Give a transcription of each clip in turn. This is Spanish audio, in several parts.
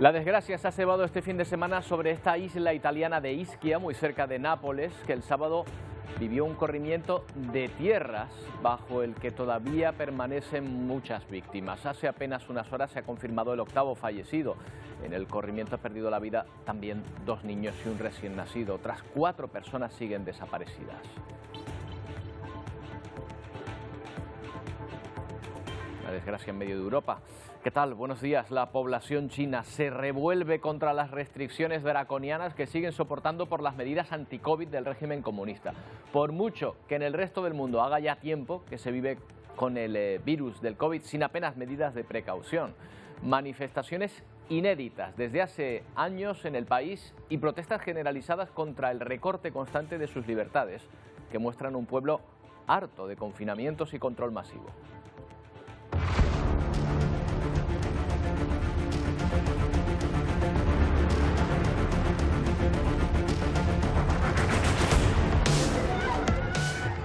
La desgracia se ha cebado este fin de semana sobre esta isla italiana de Ischia, muy cerca de Nápoles, que el sábado vivió un corrimiento de tierras bajo el que todavía permanecen muchas víctimas. Hace apenas unas horas se ha confirmado el 8º fallecido. En el corrimiento ha perdido la vida también 2 niños y un recién nacido. Otras 4 personas siguen desaparecidas. La desgracia en medio de Europa. ¿Qué tal? Buenos días. La población china se revuelve contra las restricciones draconianas que siguen soportando por las medidas anti-COVID del régimen comunista. Por mucho que en el resto del mundo haga ya tiempo que se vive con el virus del COVID sin apenas medidas de precaución. Manifestaciones inéditas desde hace años en el país y protestas generalizadas contra el recorte constante de sus libertades, que muestran un pueblo harto de confinamientos y control masivo.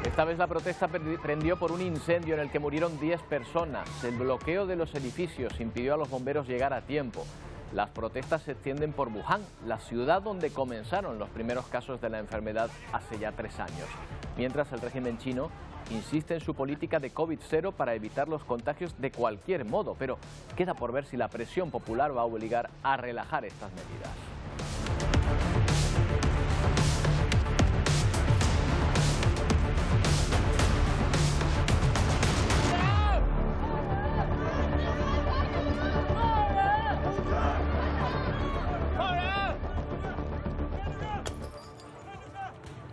Esta vez la protesta prendió por un incendio en el que murieron 10 personas. El bloqueo de los edificios impidió a los bomberos llegar a tiempo. Las protestas se extienden por Wuhan, la ciudad donde comenzaron los primeros casos de la enfermedad hace ya 3 años. Mientras el régimen chino insiste en su política de COVID-0 para evitar los contagios de cualquier modo, pero queda por ver si la presión popular va a obligar a relajar estas medidas.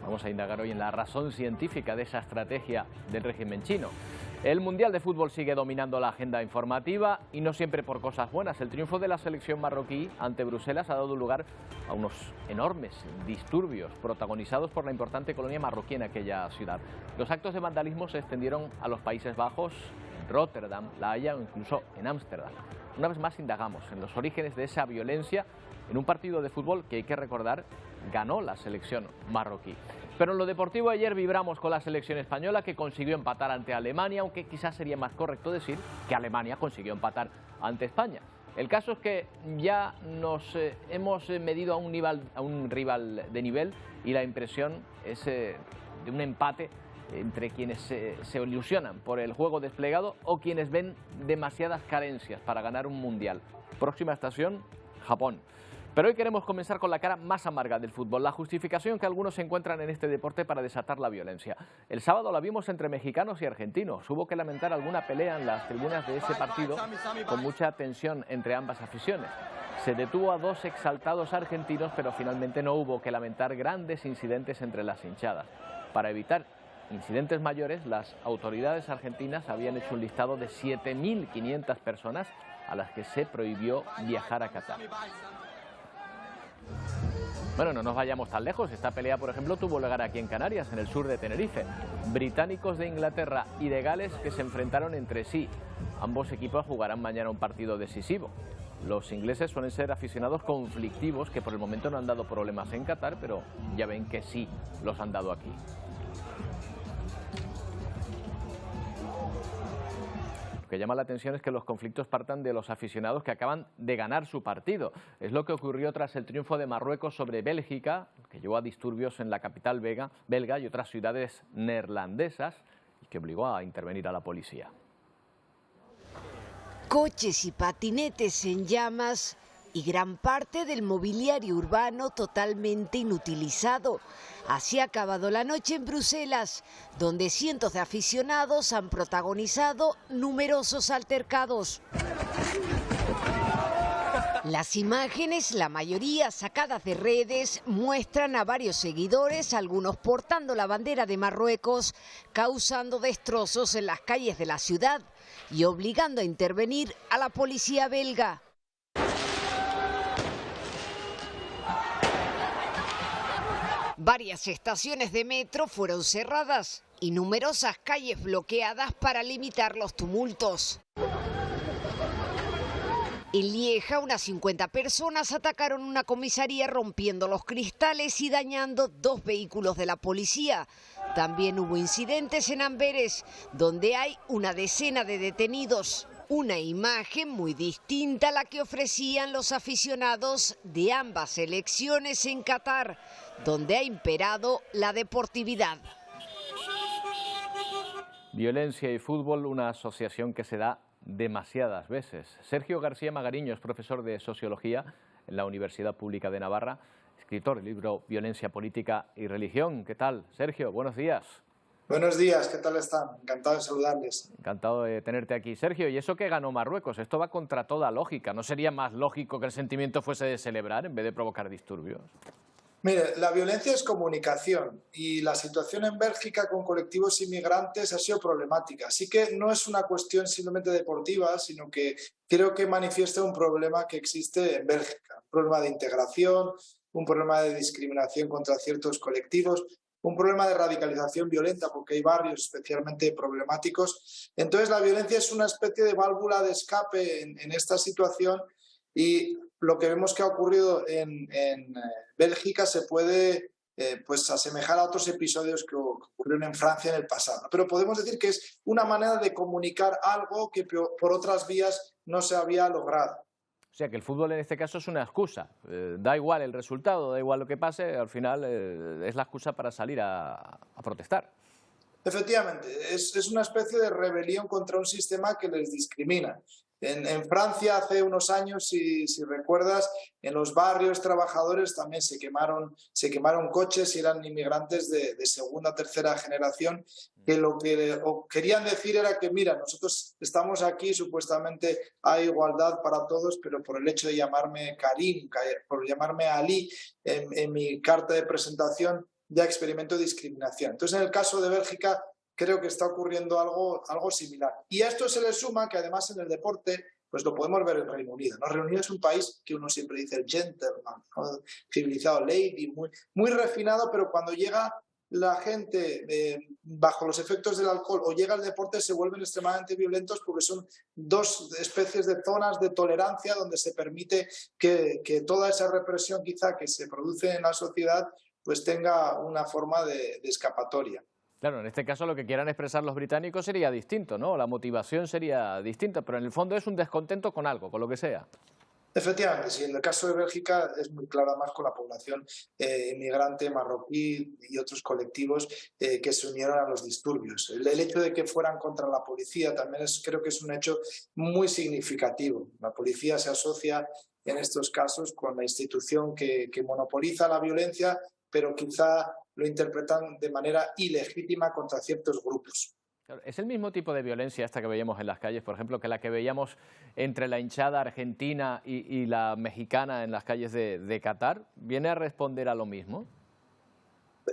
Vamos a indagar hoy en la razón científica de esa estrategia del régimen chino. El Mundial de Fútbol sigue dominando la agenda informativa y no siempre por cosas buenas. El triunfo de la selección marroquí ante Bruselas ha dado lugar a unos enormes disturbios protagonizados por la importante colonia marroquí en aquella ciudad. Los actos de vandalismo se extendieron a los Países Bajos, en Rotterdam, La Haya o incluso en Ámsterdam. Una vez más indagamos en los orígenes de esa violencia en un partido de fútbol que, hay que recordar, ganó la selección marroquí. Pero en lo deportivo ayer vibramos con la selección española, que consiguió empatar ante Alemania, aunque quizás sería más correcto decir que Alemania consiguió empatar ante España. El caso es que ya nos hemos medido a un rival de nivel y la impresión es de un empate entre quienes se ilusionan por el juego desplegado o quienes ven demasiadas carencias para ganar un mundial. Próxima estación, Japón. Pero hoy queremos comenzar con la cara más amarga del fútbol, la justificación que algunos encuentran en este deporte para desatar la violencia. El sábado la vimos entre mexicanos y argentinos. Hubo que lamentar alguna pelea en las tribunas de ese partido con mucha tensión entre ambas aficiones. Se detuvo a 2 exaltados argentinos, pero finalmente no hubo que lamentar grandes incidentes entre las hinchadas. Para evitar incidentes mayores, las autoridades argentinas habían hecho un listado de 7.500 personas a las que se prohibió viajar a Qatar. Bueno, no nos vayamos tan lejos. Esta pelea, por ejemplo, tuvo lugar aquí en Canarias, en el sur de Tenerife. Británicos de Inglaterra y de Gales que se enfrentaron entre sí. Ambos equipos jugarán mañana un partido decisivo. Los ingleses suelen ser aficionados conflictivos que por el momento no han dado problemas en Qatar, pero ya ven que sí los han dado aquí. Lo que llama la atención es que los conflictos partan de los aficionados que acaban de ganar su partido. Es lo que ocurrió tras el triunfo de Marruecos sobre Bélgica, que llevó a disturbios en la capital belga y otras ciudades neerlandesas, y que obligó a intervenir a la policía. Coches y patinetes en llamas y gran parte del mobiliario urbano totalmente inutilizado. Así ha acabado la noche en Bruselas, donde cientos de aficionados han protagonizado numerosos altercados. Las imágenes, la mayoría sacadas de redes, muestran a varios seguidores, algunos portando la bandera de Marruecos, causando destrozos en las calles de la ciudad y obligando a intervenir a la policía belga. Varias estaciones de metro fueron cerradas y numerosas calles bloqueadas para limitar los tumultos. En Lieja, unas 50 personas atacaron una comisaría rompiendo los cristales y dañando 2 vehículos de la policía. También hubo incidentes en Amberes, donde hay una decena de detenidos. Una imagen muy distinta a la que ofrecían los aficionados de ambas selecciones en Qatar, donde ha imperado la deportividad. Violencia y fútbol, una asociación que se da demasiadas veces. Sergio García Magariño es profesor de Sociología en la Universidad Pública de Navarra, escritor del libro Violencia, Política y Religión. ¿Qué tal, Sergio? Buenos días. Buenos días, ¿qué tal están? Encantado de saludarles. Encantado de tenerte aquí. Sergio, ¿y eso que ganó Marruecos? Esto va contra toda lógica. ¿No sería más lógico que el sentimiento fuese de celebrar en vez de provocar disturbios? Mire, la violencia es comunicación y la situación en Bélgica con colectivos inmigrantes ha sido problemática. Así que no es una cuestión simplemente deportiva, sino que creo que manifiesta un problema que existe en Bélgica. Un problema de integración, un problema de discriminación contra ciertos colectivos, un problema de radicalización violenta, porque hay barrios especialmente problemáticos. Entonces la violencia es una especie de válvula de escape en esta situación, y lo que vemos que ha ocurrido en Bélgica se puede pues asemejar a otros episodios que ocurrieron en Francia en el pasado. Pero podemos decir que es una manera de comunicar algo que por otras vías no se había logrado. O sea que el fútbol en este caso es una excusa. Da igual el resultado, da igual lo que pase, al final es la excusa para salir a protestar. Efectivamente, es una especie de rebelión contra un sistema que les discrimina. En Francia hace unos años, si recuerdas, en los barrios trabajadores también se quemaron coches y eran inmigrantes de segunda o tercera generación, que lo que querían decir era que, mira, nosotros estamos aquí, supuestamente hay igualdad para todos, pero por el hecho de llamarme Karim, por llamarme Ali en mi carta de presentación, ya experimento discriminación. Entonces, en el caso de Bélgica, creo que está ocurriendo algo similar. Y a esto se le suma que además en el deporte, pues lo podemos ver en Reino Unido, ¿no? Reino Unido es un país que uno siempre dice el gentleman, ¿no? Civilizado, lady, muy refinado, pero cuando llega la gente bajo los efectos del alcohol o llega al deporte se vuelven extremadamente violentos, porque son dos especies de zonas de tolerancia donde se permite que toda esa represión quizá que se produce en la sociedad pues tenga una forma de escapatoria. Claro, en este caso lo que quieran expresar los británicos sería distinto, ¿no? La motivación sería distinta, pero en el fondo es un descontento con algo, con lo que sea. Efectivamente, sí. En el caso de Bélgica es muy claro, además con la población inmigrante marroquí y otros colectivos que se unieron a los disturbios. El hecho de que fueran contra la policía también creo que es un hecho muy significativo. La policía se asocia en estos casos con la institución que monopoliza la violencia, pero quizá lo interpretan de manera ilegítima contra ciertos grupos. ¿Es el mismo tipo de violencia esta que veíamos en las calles, por ejemplo, que la que veíamos entre la hinchada argentina y la mexicana en las calles de Qatar? ¿Viene a responder a lo mismo?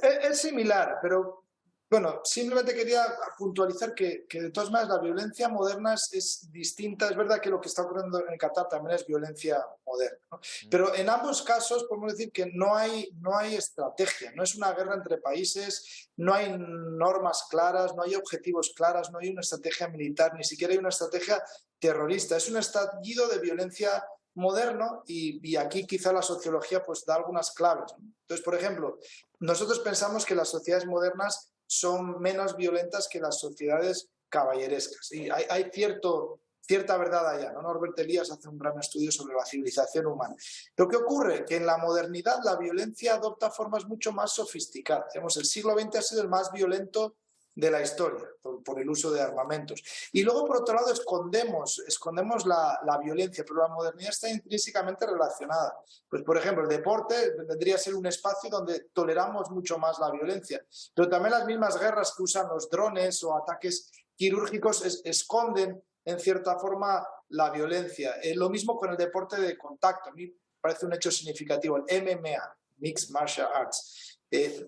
Es similar, pero bueno, simplemente quería puntualizar que de todas maneras la violencia moderna es distinta. Es verdad que lo que está ocurriendo en Qatar también es violencia moderna, ¿no? Pero en ambos casos podemos decir que no hay estrategia, no es una guerra entre países, no hay normas claras, no hay objetivos claros, no hay una estrategia militar, ni siquiera hay una estrategia terrorista. Es un estallido de violencia moderno y aquí quizá la sociología pues da algunas claves, ¿no? Entonces, por ejemplo, nosotros pensamos que las sociedades modernas son menos violentas que las sociedades caballerescas. Y hay cierta verdad allá, ¿no? Norbert Elias hace un gran estudio sobre la civilización humana. Lo que ocurre que en la modernidad la violencia adopta formas mucho más sofisticadas. Digamos, el siglo XX ha sido el más violento de la historia por el uso de armamentos. Y luego, por otro lado, escondemos la violencia, pero la modernidad está intrínsecamente relacionada. Pues, por ejemplo, el deporte vendría a ser un espacio donde toleramos mucho más la violencia, pero también las mismas guerras que usan los drones o ataques quirúrgicos esconden, en cierta forma, la violencia. Lo mismo con el deporte de contacto. A mí me parece un hecho significativo, el MMA, Mixed Martial Arts.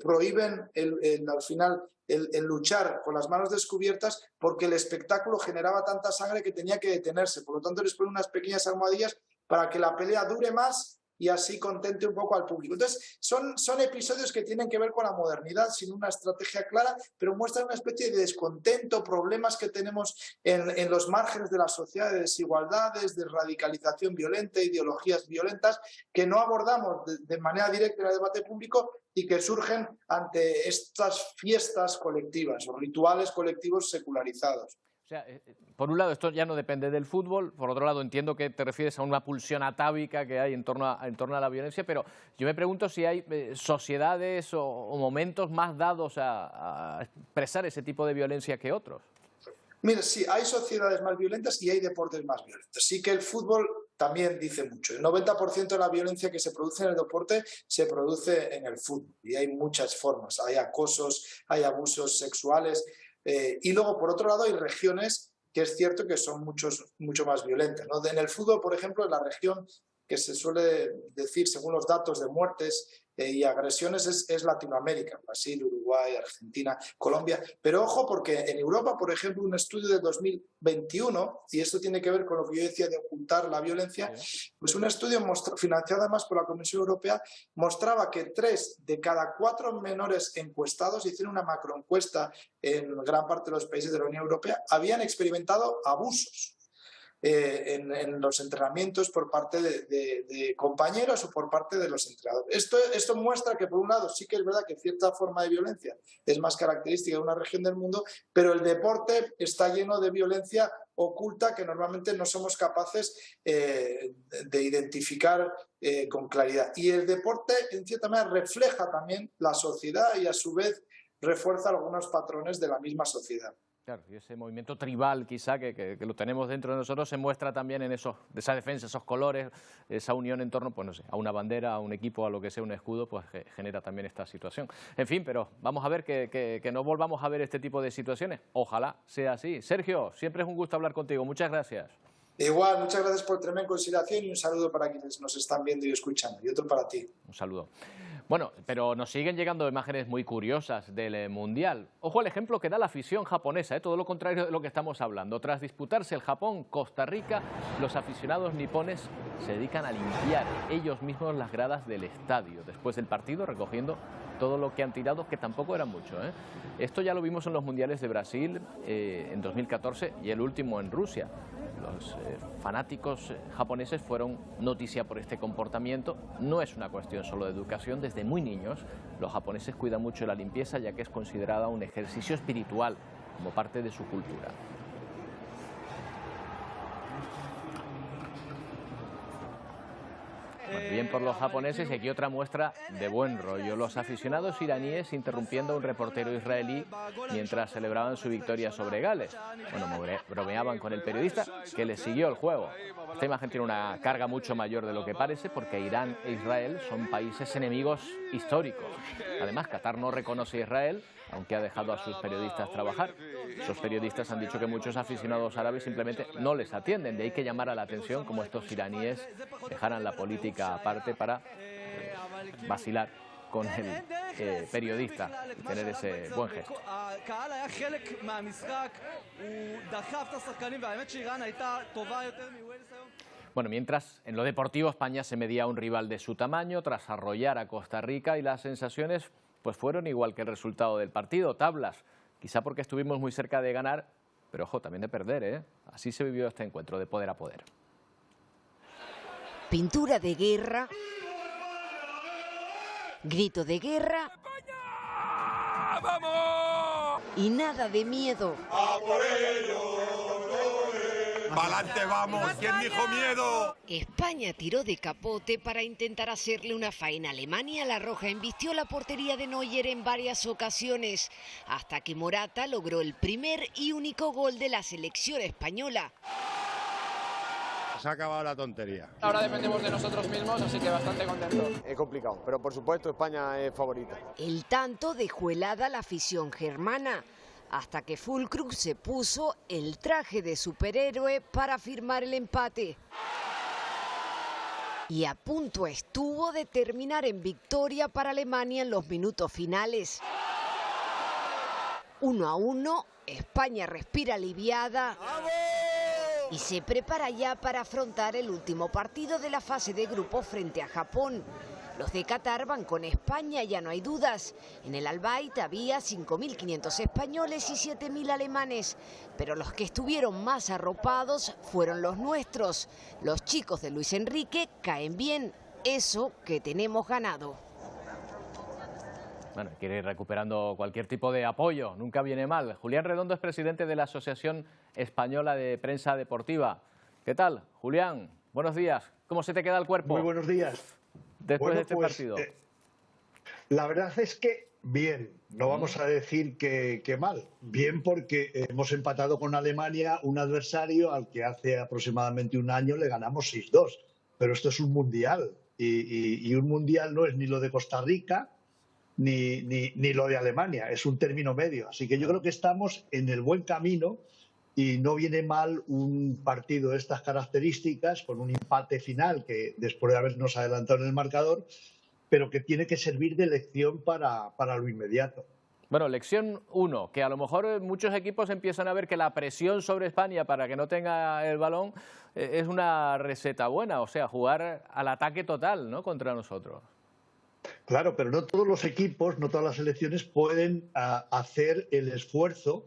Prohíben al final el luchar con las manos descubiertas porque el espectáculo generaba tanta sangre que tenía que detenerse. Por lo tanto, les ponen unas pequeñas almohadillas para que la pelea dure más y así contente un poco al público. Entonces, son episodios que tienen que ver con la modernidad sin una estrategia clara, pero muestran una especie de descontento, problemas que tenemos en los márgenes de la sociedad, de desigualdades, de radicalización violenta, ideologías violentas, que no abordamos de manera directa en el debate público y que surgen ante estas fiestas colectivas o rituales colectivos secularizados. O sea, por un lado esto ya no depende del fútbol, por otro lado entiendo que te refieres a una pulsión atávica que hay en torno a la violencia, pero yo me pregunto si hay sociedades o momentos más dados a expresar ese tipo de violencia que otros. Mira, sí, hay sociedades más violentas y hay deportes más violentos. Sí que el fútbol también dice mucho. El 90% de la violencia que se produce en el deporte se produce en el fútbol y hay muchas formas. Hay acosos, hay abusos sexuales y luego, por otro lado, hay regiones que es cierto que son mucho más violentas, ¿no? En el fútbol, por ejemplo, en la región que se suele decir, según los datos de muertes y agresiones, es Latinoamérica, Brasil, Uruguay, Argentina, Colombia. Pero ojo, porque en Europa, por ejemplo, un estudio de 2021, y esto tiene que ver con lo que yo decía de ocultar la violencia, pues un estudio financiado además por la Comisión Europea mostraba que 3 de cada 4 menores encuestados, hicieron una macroencuesta en gran parte de los países de la Unión Europea, habían experimentado abusos en los entrenamientos por parte de compañeros o por parte de los entrenadores. Esto muestra que, por un lado, sí que es verdad que cierta forma de violencia es más característica de una región del mundo, pero el deporte está lleno de violencia oculta que normalmente no somos capaces de identificar con claridad. Y el deporte, en cierta manera, refleja también la sociedad y, a su vez, refuerza algunos patrones de la misma sociedad. Claro, y ese movimiento tribal quizá que lo tenemos dentro de nosotros se muestra también en esa defensa, esos colores, esa unión en torno, pues no sé, a una bandera, a un equipo, a lo que sea, un escudo, pues genera también esta situación. En fin, pero vamos a ver que no volvamos a ver este tipo de situaciones. Ojalá sea así. Sergio, siempre es un gusto hablar contigo. Muchas gracias. Igual, muchas gracias por tenerme en consideración y un saludo para quienes nos están viendo y escuchando. Y otro para ti. Un saludo. Bueno, pero nos siguen llegando imágenes muy curiosas del Mundial. Ojo al ejemplo que da la afición japonesa, todo lo contrario de lo que estamos hablando. Tras disputarse el Japón-Costa Rica, los aficionados nipones se dedican a limpiar ellos mismos las gradas del estadio, después del partido recogiendo todo lo que han tirado, que tampoco era mucho, ¿eh? Esto ya lo vimos en los Mundiales de Brasil en 2014 y el último en Rusia. Los fanáticos japoneses fueron noticia por este comportamiento. No es una cuestión solo de educación. Desde muy niños los japoneses cuidan mucho la limpieza, ya que es considerada un ejercicio espiritual como parte de su cultura. Pues bien por los japoneses, y aquí otra muestra de buen rollo. Los aficionados iraníes interrumpiendo a un reportero israelí mientras celebraban su victoria sobre Gales. Bueno, bromeaban con el periodista que les siguió el juego. Esta imagen tiene una carga mucho mayor de lo que parece, porque Irán e Israel son países enemigos históricos. Además, Qatar no reconoce a Israel, aunque ha dejado a sus periodistas trabajar. Esos periodistas han dicho que muchos aficionados árabes simplemente no les atienden. De ahí que llamara la atención como estos iraníes dejaran la política aparte para vacilar con el periodista y tener ese buen gesto. Bueno, mientras en lo deportivo España se medía a un rival de su tamaño tras arrollar a Costa Rica, y las sensaciones pues fueron igual que el resultado del partido, tablas, quizá porque estuvimos muy cerca de ganar, pero ojo, también de perder, ¿eh? Así se vivió este encuentro, de poder a poder. Pintura de guerra, grito de guerra, ¡vamos! Y nada de miedo. ¡A por ello! ¡Pa'lante vamos! ¿Quién dijo miedo? España tiró de capote para intentar hacerle una faena a Alemania. La roja embistió la portería de Neuer en varias ocasiones, hasta que Morata logró el primer y único gol de la selección española. Se ha acabado la tontería. Ahora dependemos de nosotros mismos, así que bastante contento. Es complicado, pero por supuesto España es favorita. El tanto dejó helada la afición germana, hasta que Füllkrug se puso el traje de superhéroe para firmar el empate. Y a punto estuvo de terminar en victoria para Alemania en los minutos finales. 1-1, España respira aliviada y se prepara ya para afrontar el último partido de la fase de grupos frente a Japón. Los de Qatar van con España, ya no hay dudas. En el Al Bayt había 5.500 españoles y 7.000 alemanes, pero los que estuvieron más arropados fueron los nuestros. Los chicos de Luis Enrique caen bien, eso que tenemos ganado. Bueno, quiere ir recuperando cualquier tipo de apoyo, nunca viene mal. Julián Redondo es presidente de la Asociación Española de Prensa Deportiva. ¿Qué tal, Julián? Buenos días. ¿Cómo se te queda el cuerpo? Muy buenos días. Después de este partido. La verdad es que bien, no vamos a decir que mal. Bien porque hemos empatado con Alemania, un adversario al que hace aproximadamente un año le ganamos 6-2. Pero esto es un mundial y un mundial no es ni lo de Costa Rica ni lo de Alemania, es un término medio. Así que yo creo que estamos en el buen camino y no viene mal un partido de estas características con un empate final que después de habernos adelantado en el marcador, pero que tiene que servir de lección para lo inmediato. Bueno, lección 1, que a lo mejor muchos equipos empiezan a ver que la presión sobre España para que no tenga el balón es una receta buena, o sea, jugar al ataque total, ¿no?, contra nosotros. Claro, pero no todos los equipos, no todas las selecciones pueden hacer el esfuerzo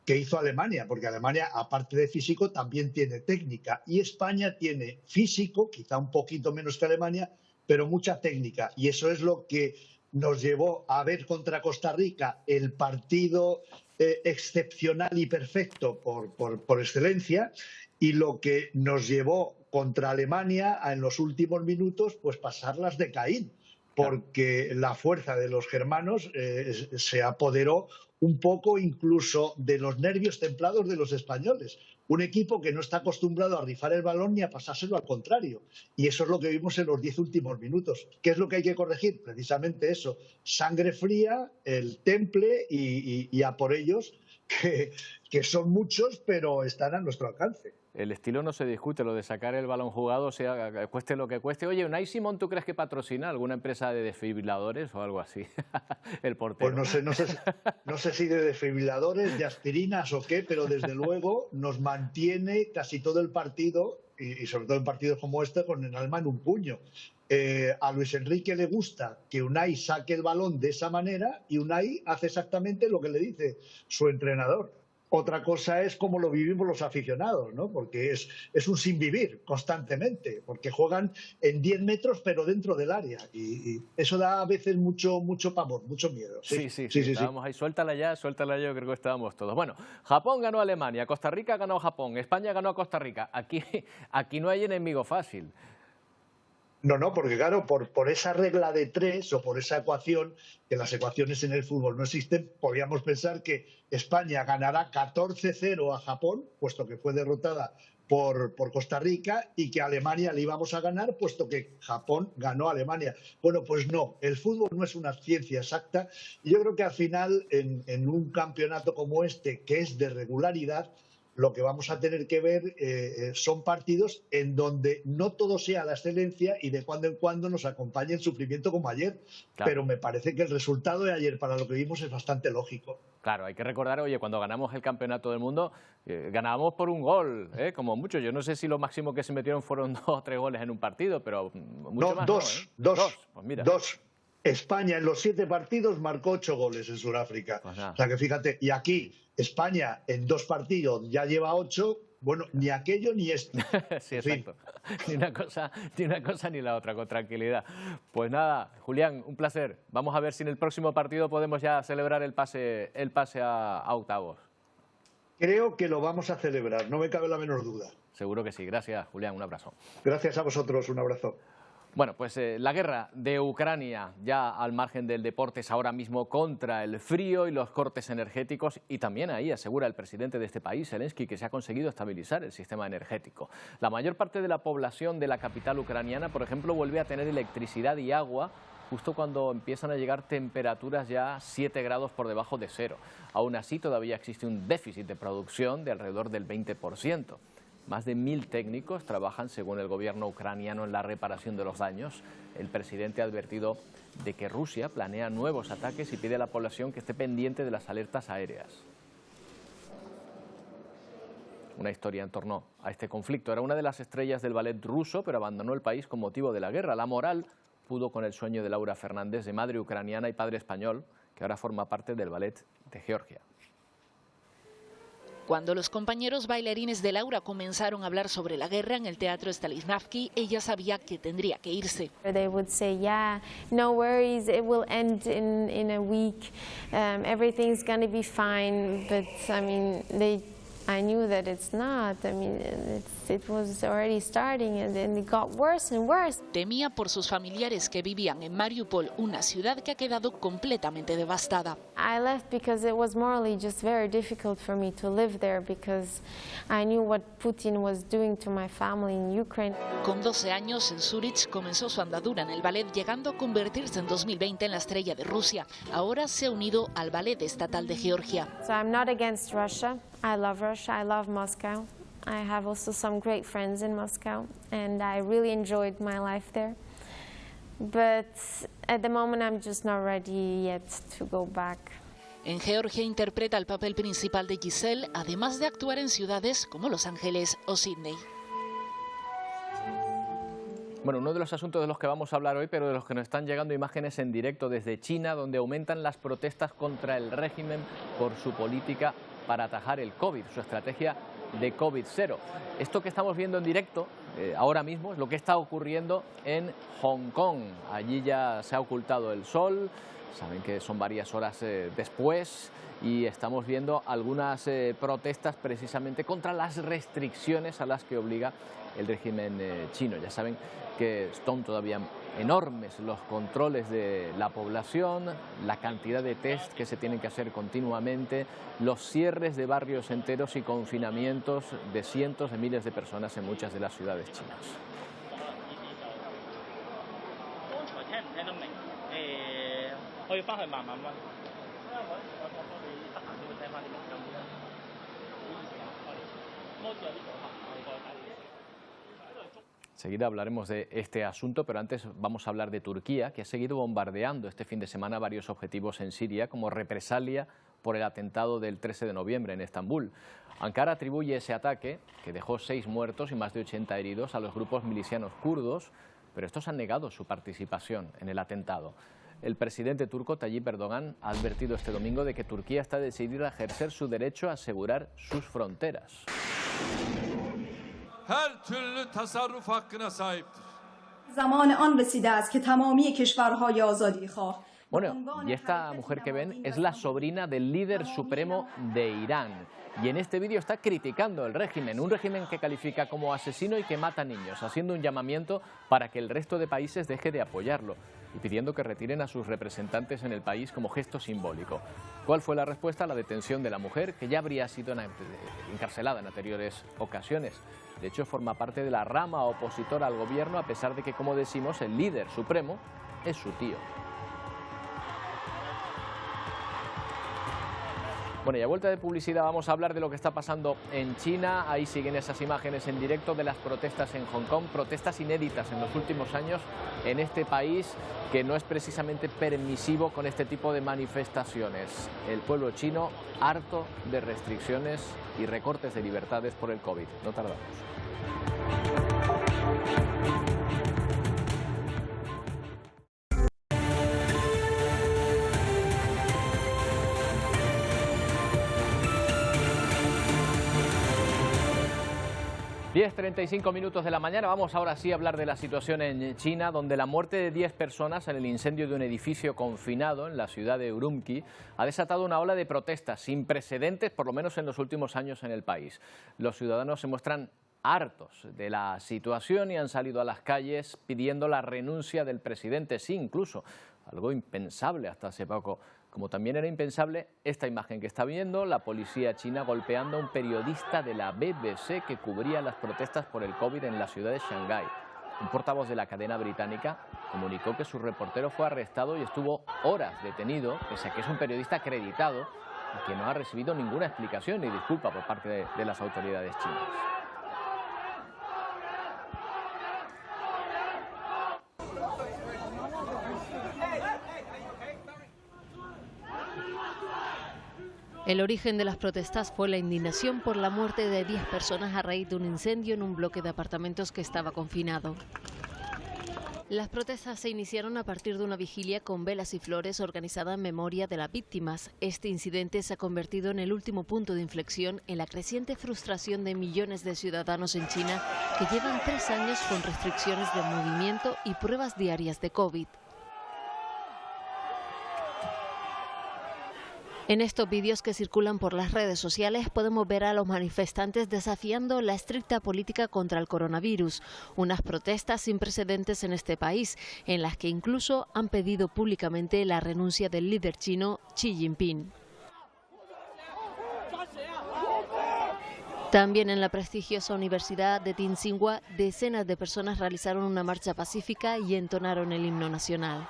que hizo Alemania, porque Alemania, aparte de físico, también tiene técnica. Y España tiene físico, quizá un poquito menos que Alemania, pero mucha técnica. Y eso es lo que nos llevó a ver contra Costa Rica el partido excepcional y perfecto por excelencia, y lo que nos llevó contra Alemania a, en los últimos minutos, pues pasarlas de Caín, porque la fuerza de los germanos se apoderó un poco incluso de los nervios templados de los españoles. Un equipo que no está acostumbrado a rifar el balón ni a pasárselo al contrario. Y eso es lo que vimos en los 10 últimos minutos. ¿Qué es lo que hay que corregir? Precisamente eso. Sangre fría, el temple y a por ellos, que son muchos, pero están a nuestro alcance. El estilo no se discute, lo de sacar el balón jugado, o sea, cueste lo que cueste. Oye, Unai Simón, ¿tú crees que patrocina alguna empresa de desfibriladores o algo así? El portero. Pues no sé si de desfibriladores, de aspirinas o qué, pero desde luego nos mantiene casi todo el partido, y sobre todo en partidos como este, con el alma en un puño. A Luis Enrique le gusta que Unai saque el balón de esa manera y Unai hace exactamente lo que le dice su entrenador. Otra cosa es cómo lo vivimos los aficionados, ¿no? Porque es un sinvivir constantemente, porque juegan en 10 metros pero dentro del área y eso da a veces mucho pavor, mucho miedo. Sí. Estábamos ahí, suéltala ya, yo creo que estábamos todos. Bueno, Japón ganó a Alemania, Costa Rica ganó a Japón, España ganó a Costa Rica. Aquí no hay enemigo fácil. No, porque claro, por esa regla de 3 o por esa ecuación, que las ecuaciones en el fútbol no existen, podríamos pensar que España ganará 14-0 a Japón, puesto que fue derrotada por Costa Rica, y que a Alemania le íbamos a ganar, puesto que Japón ganó a Alemania. Bueno, pues no, el fútbol no es una ciencia exacta, y yo creo que al final, en un campeonato como este, que es de regularidad, lo que vamos a tener que ver son partidos en donde no todo sea la excelencia y de cuando en cuando nos acompañe el sufrimiento como ayer. Claro. Pero me parece que el resultado de ayer para lo que vimos es bastante lógico. Claro, hay que recordar, oye, cuando ganamos el campeonato del mundo, ganábamos por un gol, como mucho. Yo no sé si lo máximo que se metieron fueron 2 o 3 goles en un partido, pero mucho más. Dos. Pues mira. España en los 7 partidos marcó 8 goles en Sudáfrica. Pues o sea que fíjate, y aquí España en 2 partidos ya lleva 8, bueno, ni aquello ni esto. Sí, exacto. Ni una cosa ni la otra, con tranquilidad. Pues nada, Julián, un placer. Vamos a ver si en el próximo partido podemos ya celebrar el pase a octavos. Creo que lo vamos a celebrar, no me cabe la menor duda. Seguro que sí. Gracias, Julián, un abrazo. Gracias a vosotros, un abrazo. Bueno, pues la guerra de Ucrania, ya al margen del deporte, es ahora mismo contra el frío y los cortes energéticos, y también ahí asegura el presidente de este país, Zelensky, que se ha conseguido estabilizar el sistema energético. La mayor parte de la población de la capital ucraniana, por ejemplo, vuelve a tener electricidad y agua justo cuando empiezan a llegar temperaturas ya 7 grados por debajo de cero. Aún así, todavía existe un déficit de producción de alrededor del 20%. Más de 1000 técnicos trabajan, según el gobierno ucraniano, en la reparación de los daños. El presidente ha advertido de que Rusia planea nuevos ataques y pide a la población que esté pendiente de las alertas aéreas. Una historia en torno a este conflicto. Era una de las estrellas del ballet ruso, pero abandonó el país con motivo de la guerra. La moral pudo con el sueño de Laura Fernández, de madre ucraniana y padre español, que ahora forma parte del ballet de Georgia. Cuando los compañeros bailarines de Laura comenzaron a hablar sobre la guerra en el Teatro Stanislavski, ella sabía que tendría que irse. They would say, yeah, no worries, it will end in a week, everything's going to be fine, but I mean, I knew that it's not. I mean, it was already starting and then it got worse and worse. Temía por sus familiares que vivían en Mariupol, una ciudad que ha quedado completamente devastada. I left because it was morally just very difficult for me to live there because I knew what Putin was doing to my family in Ukraine. Con 12 años en Zurich comenzó su andadura en el ballet, llegando a convertirse en 2020 en la estrella de Rusia. Ahora se ha unido al ballet estatal de Georgia. So I'm not against Russia. I love Russia. I love Moscow. I have also some great friends in Moscow, and I really enjoyed my life there. But at the moment, I'm just not ready yet to go back. En Georgia interpreta el papel principal de Giselle, además de actuar en ciudades como Los Ángeles o Sydney. Bueno, uno de los asuntos de los que vamos a hablar hoy, pero de los que nos están llegando imágenes en directo desde China, donde aumentan las protestas contra el régimen por su política para atajar el COVID, su estrategia de COVID-0. Esto que estamos viendo en directo ahora mismo es lo que está ocurriendo en Hong Kong. Allí ya se ha ocultado el sol, saben que son varias horas después, y estamos viendo algunas protestas precisamente contra las restricciones a las que obliga el régimen chino. Ya saben que son todavía enormes los controles de la población, la cantidad de test que se tienen que hacer continuamente, los cierres de barrios enteros y confinamientos de cientos de miles de personas en muchas de las ciudades chinas. Enseguida hablaremos de este asunto, pero antes vamos a hablar de Turquía, que ha seguido bombardeando este fin de semana varios objetivos en Siria como represalia por el atentado del 13 de noviembre en Estambul. Ankara atribuye ese ataque, que dejó 6 muertos y más de 80 heridos, a los grupos milicianos kurdos, pero estos han negado su participación en el atentado. El presidente turco Tayyip Erdogan ha advertido este domingo de que Turquía está decidida a ejercer su derecho a asegurar sus fronteras. her türlü tasarruf hakkına sahiptir. زمان آن رسیده است که تمامی کشورهای آزادیخواه. Bueno, y esta mujer que ven es la sobrina del líder supremo de Irán. Y en este vídeo está criticando el régimen, un régimen que califica como asesino y que mata niños, haciendo un llamamiento para que el resto de países deje de apoyarlo y pidiendo que retiren a sus representantes en el país como gesto simbólico. ¿Cuál fue la respuesta? La detención de la mujer, que ya habría sido encarcelada en anteriores ocasiones. De hecho, forma parte de la rama opositora al gobierno, a pesar de que, como decimos, el líder supremo es su tío. Bueno, y a vuelta de publicidad vamos a hablar de lo que está pasando en China. Ahí siguen esas imágenes en directo de las protestas en Hong Kong, protestas inéditas en los últimos años en este país que no es precisamente permisivo con este tipo de manifestaciones. El pueblo chino harto de restricciones y recortes de libertades por el COVID. No tardamos. 10:35 minutos de la mañana. Vamos ahora sí a hablar de la situación en China, donde la muerte de 10 personas en el incendio de un edificio confinado en la ciudad de Urumqi ha desatado una ola de protestas sin precedentes, por lo menos en los últimos años en el país. Los ciudadanos se muestran hartos de la situación y han salido a las calles pidiendo la renuncia del presidente, sí, incluso algo impensable hasta hace poco. Como también era impensable esta imagen que está viendo, la policía china golpeando a un periodista de la BBC que cubría las protestas por el COVID en la ciudad de Shanghái. Un portavoz de la cadena británica comunicó que su reportero fue arrestado y estuvo horas detenido, pese a que es un periodista acreditado y que no ha recibido ninguna explicación ni disculpa por parte de las autoridades chinas. El origen de las protestas fue la indignación por la muerte de 10 personas a raíz de un incendio en un bloque de apartamentos que estaba confinado. Las protestas se iniciaron a partir de una vigilia con velas y flores organizada en memoria de las víctimas. Este incidente se ha convertido en el último punto de inflexión en la creciente frustración de millones de ciudadanos en China que llevan 3 años con restricciones de movimiento y pruebas diarias de COVID. En estos vídeos que circulan por las redes sociales podemos ver a los manifestantes desafiando la estricta política contra el coronavirus, unas protestas sin precedentes en este país, en las que incluso han pedido públicamente la renuncia del líder chino Xi Jinping. También en la prestigiosa Universidad de Tsinghua, decenas de personas realizaron una marcha pacífica y entonaron el himno nacional.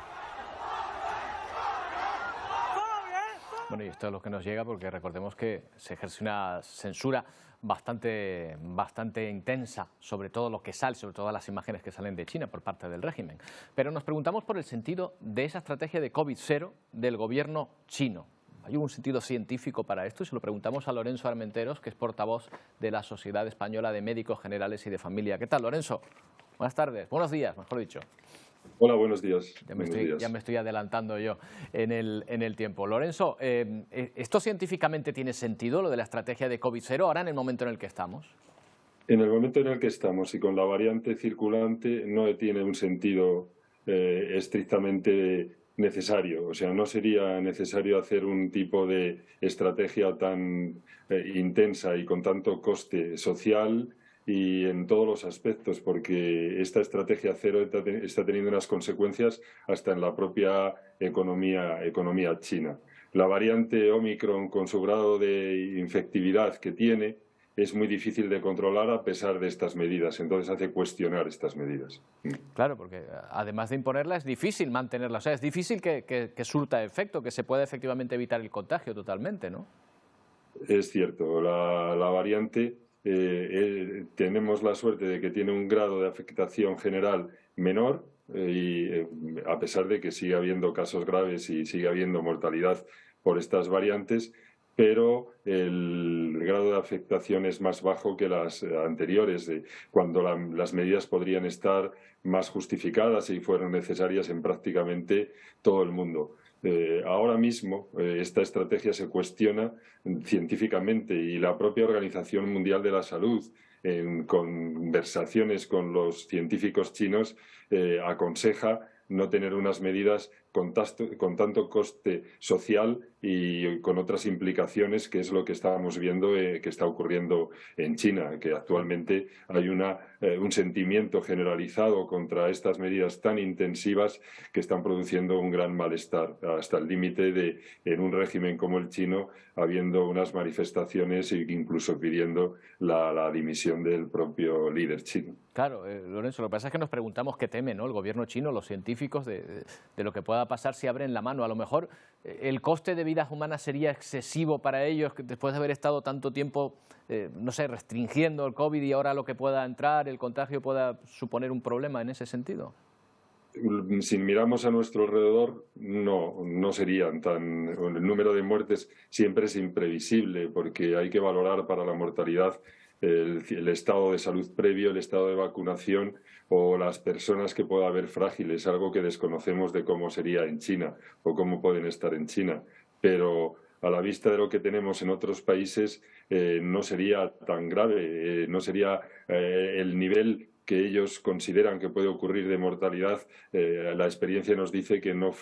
Bueno, y esto es lo que nos llega porque recordemos que se ejerce una censura bastante intensa sobre todo lo que sale, sobre todas las imágenes que salen de China por parte del régimen. Pero nos preguntamos por el sentido de esa estrategia de COVID-0 del gobierno chino. ¿Hay un sentido científico para esto? Y se lo preguntamos a Lorenzo Armenteros, que es portavoz de la Sociedad Española de Médicos Generales y de Familia. ¿Qué tal, Lorenzo? Buenas tardes, buenos días, mejor dicho. Hola, buenos días. Ya me estoy adelantando yo en el tiempo. Lorenzo, ¿esto científicamente tiene sentido, lo de la estrategia de COVID-0, ahora en el momento en el que estamos? En el momento en el que estamos y con la variante circulante no tiene un sentido estrictamente necesario. O sea, no sería necesario hacer un tipo de estrategia tan intensa y con tanto coste social y en todos los aspectos, porque esta estrategia cero está teniendo unas consecuencias hasta en la propia economía china. La variante Omicron, con su grado de infectividad que tiene, es muy difícil de controlar a pesar de estas medidas, entonces hace cuestionar estas medidas. Claro, porque además de imponerla es difícil mantenerla, o sea, es difícil que surta efecto, que se pueda efectivamente evitar el contagio totalmente, ¿no? Es cierto, la variante... tenemos la suerte de que tiene un grado de afectación general menor a pesar de que sigue habiendo casos graves y sigue habiendo mortalidad por estas variantes, pero el grado de afectación es más bajo que las anteriores, cuando las medidas podrían estar más justificadas y fueron necesarias en prácticamente todo el mundo. Ahora mismo esta estrategia se cuestiona científicamente y la propia Organización Mundial de la Salud, en conversaciones con los científicos chinos, aconseja no tener unas medidas con tanto coste social y con otras implicaciones, que es lo que estábamos viendo que está ocurriendo en China, que actualmente hay un sentimiento generalizado contra estas medidas tan intensivas que están produciendo un gran malestar, hasta el límite de, en un régimen como el chino, habiendo unas manifestaciones e incluso pidiendo la dimisión del propio líder chino. Claro, Lorenzo, lo que pasa es que nos preguntamos qué teme, ¿no?, el gobierno chino, los científicos, de lo que pueda pasar si abren la mano. A lo mejor el coste de vidas humanas sería excesivo para ellos, que después de haber estado tanto tiempo, no sé, restringiendo el COVID y ahora lo que pueda entrar, el contagio pueda suponer un problema en ese sentido. Si miramos a nuestro alrededor, no serían tan... El número de muertes siempre es imprevisible porque hay que valorar para la mortalidad el estado de salud previo, el estado de vacunación o las personas que pueda haber frágiles, algo que desconocemos de cómo sería en China o cómo pueden estar en China. Pero a la vista de lo que tenemos en otros países no sería tan grave, no sería el nivel que ellos consideran que puede ocurrir de mortalidad. La experiencia nos dice que no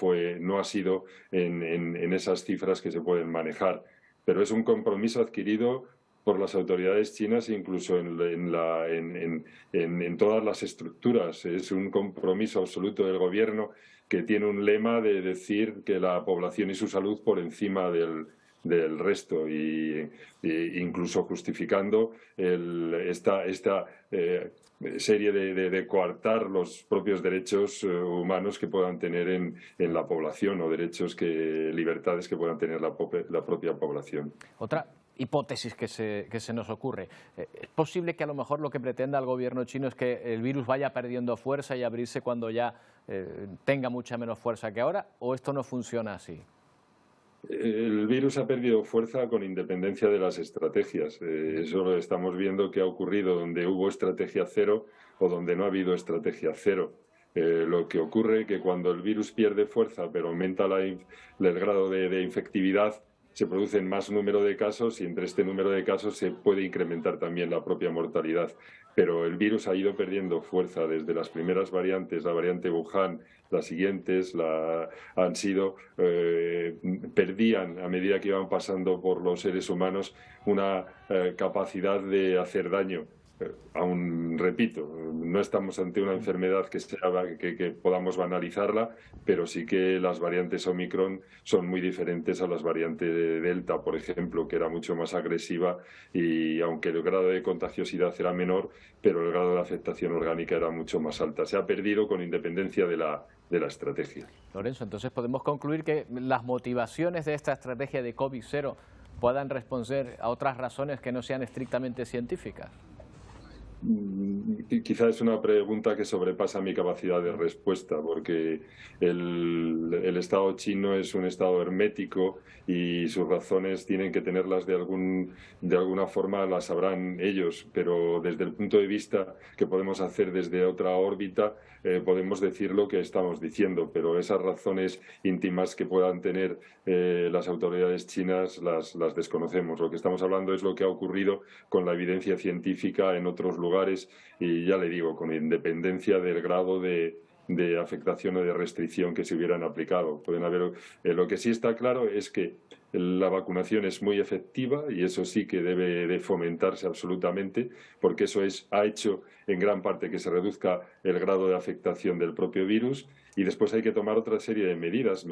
ha sido en esas cifras que se pueden manejar. Pero es un compromiso adquirido por las autoridades chinas, incluso en todas las estructuras. Es un compromiso absoluto del gobierno, que tiene un lema de decir que la población y su salud por encima del resto, y incluso justificando esta serie de coartar los propios derechos humanos que puedan tener en la población, o libertades que puedan tener la propia población. Otra hipótesis que se nos ocurre. ¿Es posible que a lo mejor lo que pretenda el gobierno chino es que el virus vaya perdiendo fuerza y abrirse cuando ya tenga mucha menos fuerza que ahora, o esto no funciona así? El virus ha perdido fuerza con independencia de las estrategias. Eso lo estamos viendo que ha ocurrido donde hubo estrategia cero o donde no ha habido estrategia cero. Lo que ocurre es que cuando el virus pierde fuerza pero aumenta el grado de infectividad, se producen más número de casos y entre este número de casos se puede incrementar también la propia mortalidad. Pero el virus ha ido perdiendo fuerza desde las primeras variantes, la variante Wuhan, las siguientes perdían a medida que iban pasando por los seres humanos una capacidad de hacer daño. Aún repito, no estamos ante una enfermedad que podamos banalizarla, pero sí que las variantes Omicron son muy diferentes a las variantes de Delta, por ejemplo, que era mucho más agresiva y aunque el grado de contagiosidad era menor, pero el grado de afectación orgánica era mucho más alta. Se ha perdido con independencia de la estrategia. Lorenzo, entonces podemos concluir que las motivaciones de esta estrategia de COVID-0 puedan responder a otras razones que no sean estrictamente científicas. Quizá es una pregunta que sobrepasa mi capacidad de respuesta, porque el Estado chino es un Estado hermético y sus razones tienen que tenerlas de alguna forma, las sabrán ellos, pero desde el punto de vista que podemos hacer desde otra órbita, podemos decir lo que estamos diciendo, pero esas razones íntimas que puedan tener las autoridades chinas las desconocemos. Lo que estamos hablando es lo que ha ocurrido con la evidencia científica en otros lugares y ya le digo, con independencia del grado de afectación o de restricción que se hubieran aplicado. Pueden haber, lo que sí está claro es que la vacunación es muy efectiva y eso sí que debe de fomentarse absolutamente, porque eso ha hecho en gran parte que se reduzca el grado de afectación del propio virus. Y después hay que tomar otra serie de medidas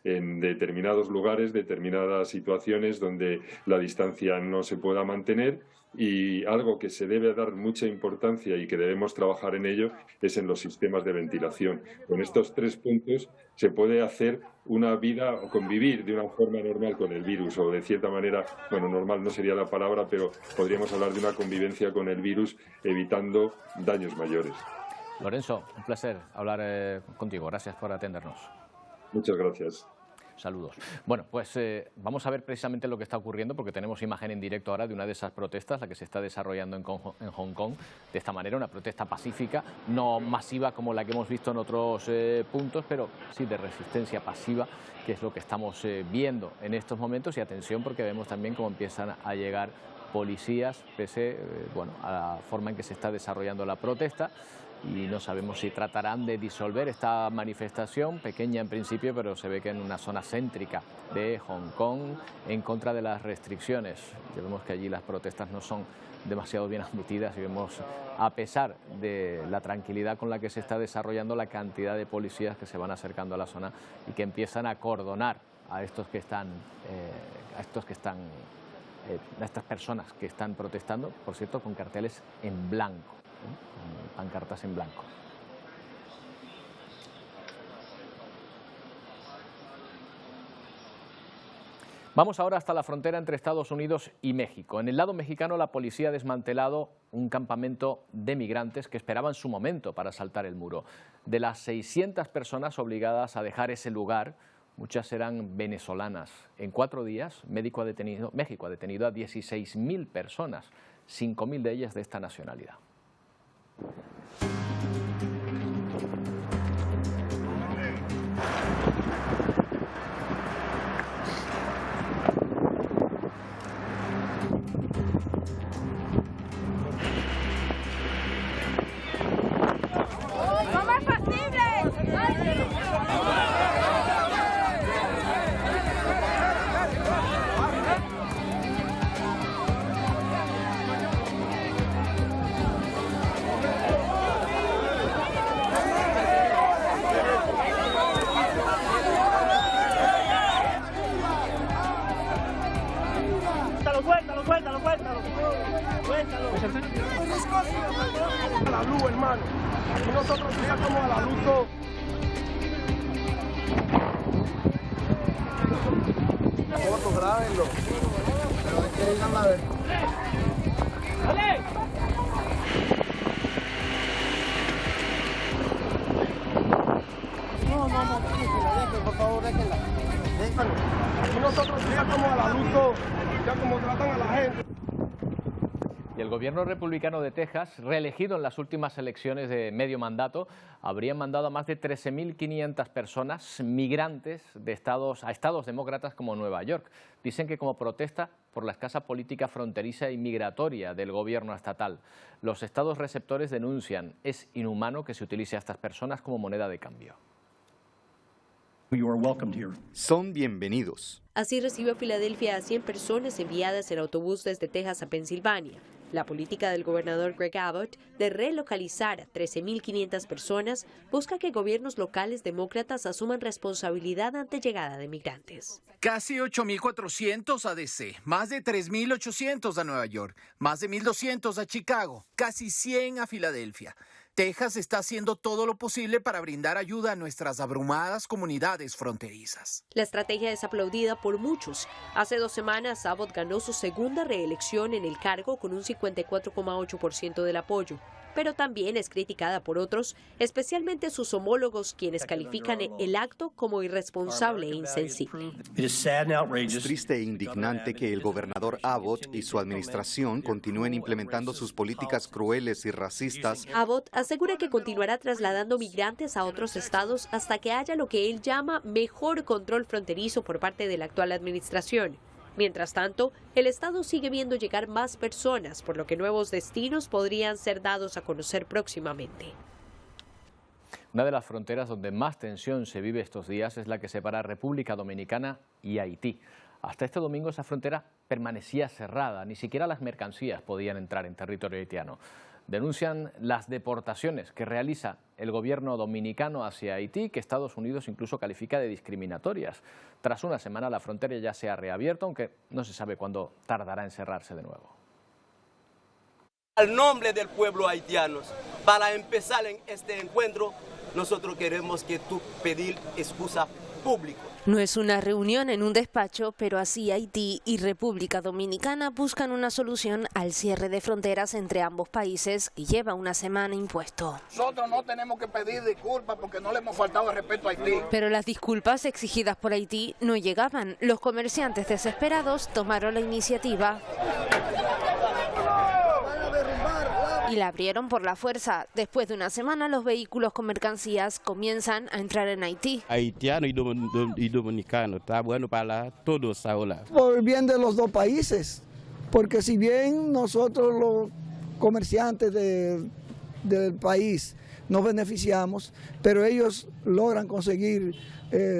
en determinados lugares, determinadas situaciones donde la distancia no se pueda mantener. Y algo que se debe dar mucha importancia y que debemos trabajar en ello es en los sistemas de ventilación. Con estos 3 puntos se puede hacer una vida o convivir de una forma normal con el virus o de cierta manera, bueno, normal no sería la palabra, pero podríamos hablar de una convivencia con el virus evitando daños mayores. Lorenzo, un placer hablar contigo. Gracias por atendernos. Muchas gracias. Saludos. Bueno, pues vamos a ver precisamente lo que está ocurriendo, porque tenemos imagen en directo ahora de una de esas protestas, la que se está desarrollando en Hong Kong, de esta manera, una protesta pacífica, no masiva como la que hemos visto en otros puntos, pero sí de resistencia pasiva, que es lo que estamos viendo en estos momentos. Y atención, porque vemos también cómo empiezan a llegar policías, pese a la forma en que se está desarrollando la protesta. Y no sabemos si tratarán de disolver esta manifestación, pequeña en principio, pero se ve que en una zona céntrica de Hong Kong, en contra de las restricciones. Ya vemos que allí las protestas no son demasiado bien admitidas y vemos, a pesar de la tranquilidad con la que se está desarrollando, la cantidad de policías que se van acercando a la zona y que empiezan a acordonar a estas personas que están protestando, por cierto, con carteles en blanco. Con pancartas en blanco. Vamos ahora hasta la frontera entre Estados Unidos y México. En el lado mexicano, la policía ha desmantelado un campamento de migrantes que esperaban su momento para saltar el muro. De las 600 personas obligadas a dejar ese lugar, muchas eran venezolanas. En 4 días, México ha detenido a 16.000 personas, 5.000 de ellas de esta nacionalidad. ¿Cómo es posible? A la luz, hermano. Aquí nosotros llegamos a la luz todo. Foto, grábenlo. Pero hay que ir a la vez. ¡Dale! No, déjenla, por favor, déjenla. Déjenlo. Aquí nosotros llegamos a la luz todo. Ya como tratan a la gente. Y el gobierno republicano de Texas, reelegido en las últimas elecciones de medio mandato, habría mandado a más de 13.500 personas migrantes de a estados demócratas como Nueva York. Dicen que como protesta por la escasa política fronteriza y migratoria del gobierno estatal. Los estados receptores denuncian: es inhumano que se utilice a estas personas como moneda de cambio. Son bienvenidos. Así recibió Filadelfia a 100 personas enviadas en autobús desde Texas a Pensilvania. La política del gobernador Greg Abbott de relocalizar a 13.500 personas busca que gobiernos locales demócratas asuman responsabilidad ante llegada de migrantes. Casi 8.400 a DC, más de 3.800 a Nueva York, más de 1.200 a Chicago, casi 100 a Filadelfia. Texas está haciendo todo lo posible para brindar ayuda a nuestras abrumadas comunidades fronterizas. La estrategia es aplaudida por muchos. Hace 2 semanas, Abbott ganó su segunda reelección en el cargo con un 54,8% del apoyo, pero también es criticada por otros, especialmente sus homólogos, quienes califican el acto como irresponsable e insensible. Es triste e indignante que el gobernador Abbott y su administración continúen implementando sus políticas crueles y racistas. Abbott asegura que continuará trasladando migrantes a otros estados hasta que haya lo que él llama mejor control fronterizo por parte de la actual administración. Mientras tanto, el estado sigue viendo llegar más personas, por lo que nuevos destinos podrían ser dados a conocer próximamente. Una de las fronteras donde más tensión se vive estos días es la que separa República Dominicana y Haití. Hasta este domingo esa frontera permanecía cerrada, ni siquiera las mercancías podían entrar en territorio haitiano. Denuncian las deportaciones que realiza el gobierno dominicano hacia Haití, que Estados Unidos incluso califica de discriminatorias. Tras una semana la frontera ya se ha reabierto, aunque no se sabe cuándo tardará en cerrarse de nuevo. Al nombre del pueblo haitiano, para empezar en este encuentro, nosotros queremos que tú pedir excusa pública. No es una reunión en un despacho, pero así Haití y República Dominicana buscan una solución al cierre de fronteras entre ambos países que lleva una semana impuesto. Nosotros no tenemos que pedir disculpas porque no le hemos faltado el respeto a Haití. Pero las disculpas exigidas por Haití no llegaban. Los comerciantes desesperados tomaron la iniciativa y la abrieron por la fuerza. Después de una semana, los vehículos con mercancías comienzan a entrar en Haití. Haitiano y dominicano, está bueno para todos ahora. Por el bien de los dos países, porque si bien nosotros los comerciantes del país nos beneficiamos, pero ellos logran conseguir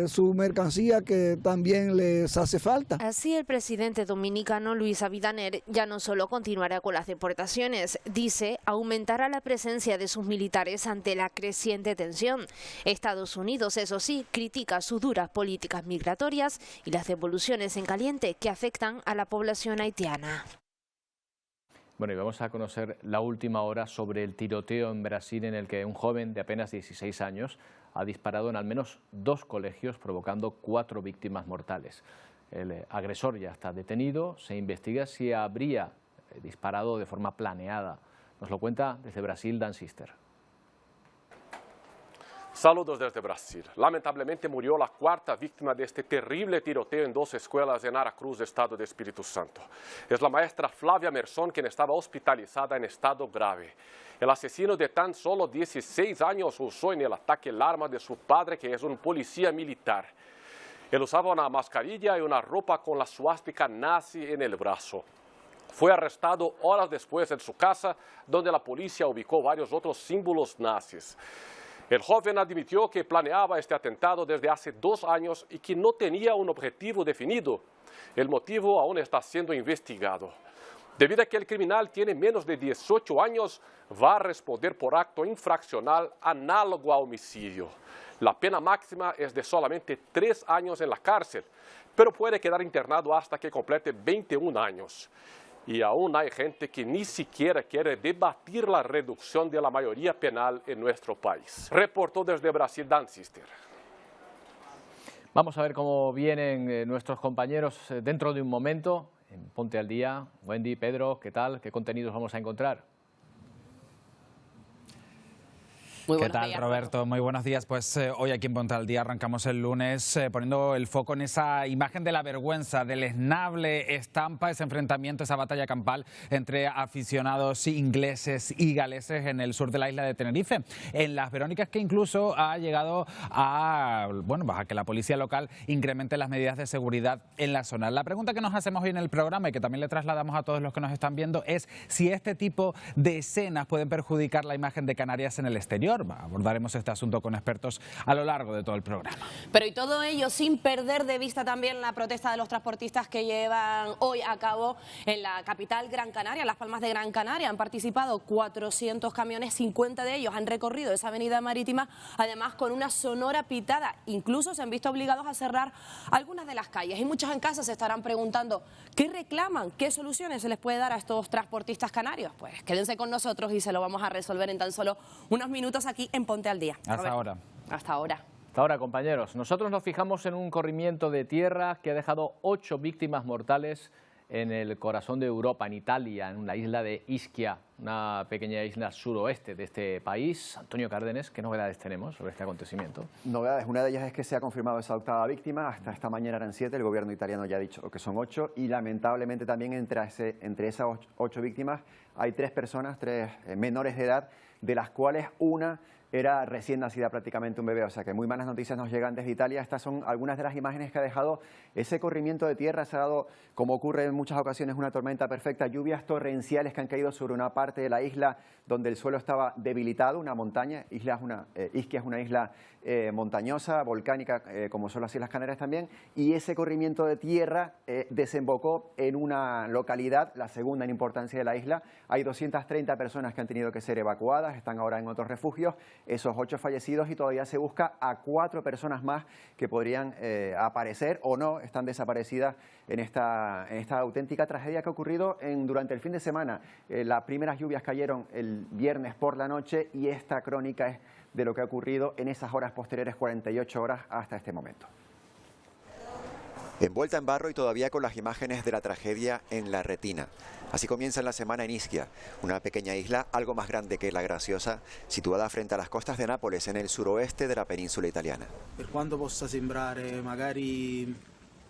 su mercancía que también les hace falta. Así el presidente dominicano Luis Abinader ya no solo continuará con las deportaciones, dice aumentará la presencia de sus militares ante la creciente tensión. Estados Unidos, eso sí, critica sus duras políticas migratorias y las devoluciones en caliente que afectan a la población haitiana. Bueno, y vamos a conocer la última hora sobre el tiroteo en Brasil en el que un joven de apenas 16 años ha disparado en al menos 2 colegios, provocando 4 víctimas mortales. El agresor ya está detenido, se investiga si habría disparado de forma planeada. Nos lo cuenta desde Brasil Dan Sister. Saludos desde Brasil. Lamentablemente murió la 4ª víctima de este terrible tiroteo en 2 escuelas en Aracruz, estado de Espíritu Santo. Es la maestra Flavia Merson, quien estaba hospitalizada en estado grave. El asesino de tan solo 16 años usó en el ataque el arma de su padre, que es un policía militar. Él usaba una mascarilla y una ropa con la suástica nazi en el brazo. Fue arrestado horas después en su casa, donde la policía ubicó varios otros símbolos nazis. El joven admitió que planeaba este atentado desde hace 2 años y que no tenía un objetivo definido. El motivo aún está siendo investigado. Debido a que el criminal tiene menos de 18 años, va a responder por acto infraccional análogo a homicidio. La pena máxima es de solamente 3 años en la cárcel, pero puede quedar internado hasta que complete 21 años. Y aún hay gente que ni siquiera quiere debatir la reducción de la mayoría penal en nuestro país. Reportó desde Brasil Dan Sister. Vamos a ver cómo vienen nuestros compañeros dentro de un momento. En Ponte al Día. Wendy, Pedro, ¿qué tal? ¿Qué contenidos vamos a encontrar? ¿Qué tal, Roberto? Muy buenos días. Pues hoy aquí en Ponte al Día arrancamos el lunes poniendo el foco en esa imagen de la vergüenza, deleznable estampa, ese enfrentamiento, esa batalla campal entre aficionados ingleses y galeses en el sur de la isla de Tenerife. En Las Verónicas, que incluso ha llegado a que la policía local incremente las medidas de seguridad en la zona. La pregunta que nos hacemos hoy en el programa y que también le trasladamos a todos los que nos están viendo es si este tipo de escenas pueden perjudicar la imagen de Canarias en el exterior. Abordaremos este asunto con expertos a lo largo de todo el programa. Pero y todo ello sin perder de vista también la protesta de los transportistas que llevan hoy a cabo en la capital Gran Canaria, Las Palmas de Gran Canaria. Han participado 400 camiones, 50 de ellos han recorrido esa avenida marítima, además con una sonora pitada. Incluso se han visto obligados a cerrar algunas de las calles. Y muchos en casa se estarán preguntando ¿qué reclaman? ¿Qué soluciones se les puede dar a estos transportistas canarios? Pues quédense con nosotros y se lo vamos a resolver en tan solo unos minutos aquí en Ponte al Día. Hasta ahora. Hasta ahora. Hasta ahora, compañeros. Nosotros nos fijamos en un corrimiento de tierra que ha dejado 8 víctimas mortales en el corazón de Europa, en Italia, en la isla de Ischia, una pequeña isla suroeste de este país. Antonio Cárdenas, ¿qué novedades tenemos sobre este acontecimiento? Novedades. Una de ellas es que se ha confirmado esa 8ª víctima. Hasta esta mañana eran 7. El gobierno italiano ya ha dicho que son 8. Y lamentablemente también entre esas 8 víctimas hay 3 personas, 3 menores de edad, de las cuales una era recién nacida, prácticamente un bebé. O sea que muy malas noticias nos llegan desde Italia. Estas son algunas de las imágenes que ha dejado ese corrimiento de tierra. Se ha dado, como ocurre en muchas ocasiones, una tormenta perfecta, lluvias torrenciales que han caído sobre una parte de la isla donde el suelo estaba debilitado, una montaña. Ischia es una isla montañosa, volcánica, como son las Islas Canarias también, y ese corrimiento de tierra desembocó en una localidad, la segunda en importancia de la isla. Hay 230 personas que han tenido que ser evacuadas, están ahora en otros refugios. Esos 8 fallecidos, y todavía se busca a 4 personas más que podrían aparecer o no, están desaparecidas en esta auténtica tragedia que ha ocurrido durante el fin de semana. Las primeras lluvias cayeron el viernes por la noche y esta crónica es de lo que ha ocurrido en esas horas posteriores, 48 horas hasta este momento. Envuelta en barro y todavía con las imágenes de la tragedia en la retina. Así comienza la semana en Ischia, una pequeña isla algo más grande que La Graciosa, situada frente a las costas de Nápoles, en el suroeste de la península italiana. Per quanto possa sembrare magari